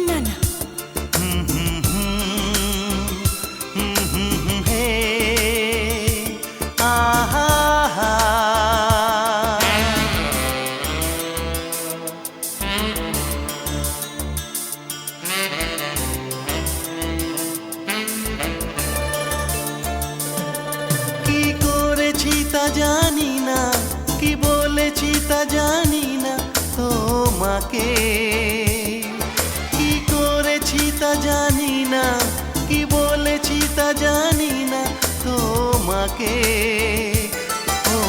না না। হে আহা কি করেছি তা জানি না, কি বলেছি তা জানি না তোমাকে, কি করেছি তা জানি না, কি বলেছি তা জানি না তোমাকে। ও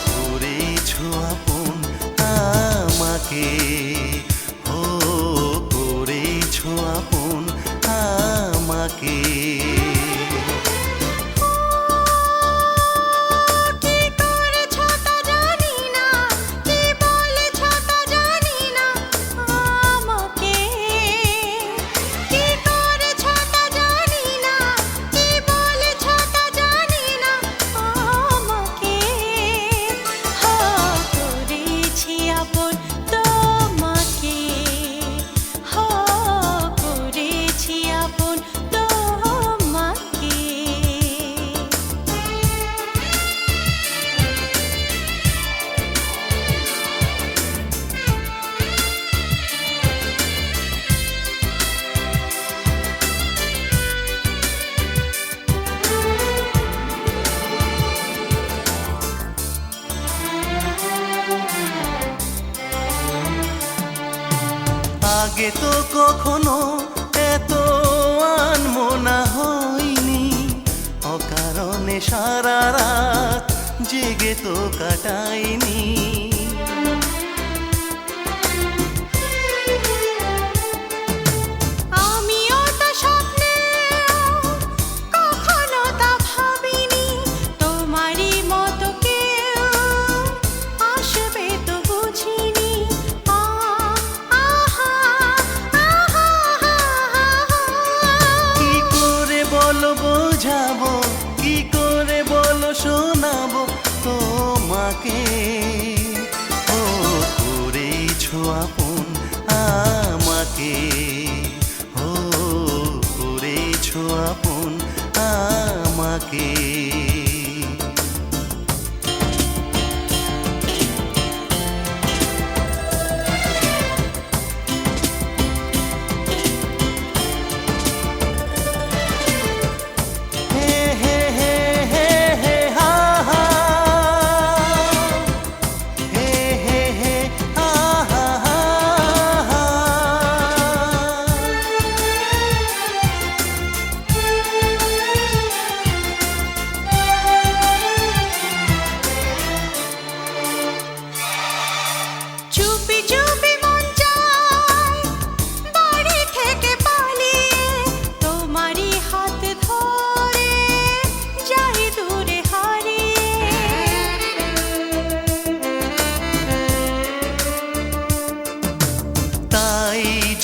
করেছো আপন আমাকে, ও করেছো আপন আমাকে। আগে তো কখনো এত আনমনা হয়নি, অকারণে সারা রাত জেগে তো কাটাইনি। বোঝাবো কি করে বলো শোনাবো তোমাকে, ও করেছো আপন আমাকে, ও করেছো আপন আমাকে।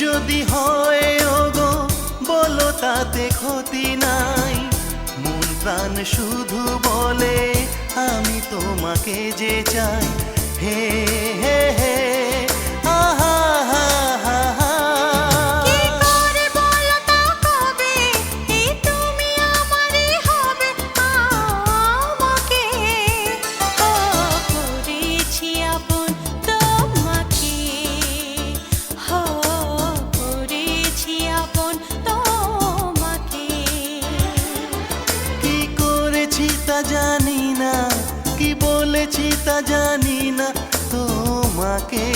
যদি হয় ওগো বলো তাতে ক্ষতি নাই, মন প্রাণ শুধু বলে আমি তোমাকে যে চাই। হে হে হে আহা হা হা হা। জানি না কি বলেছি তা জানি না তোমাকে।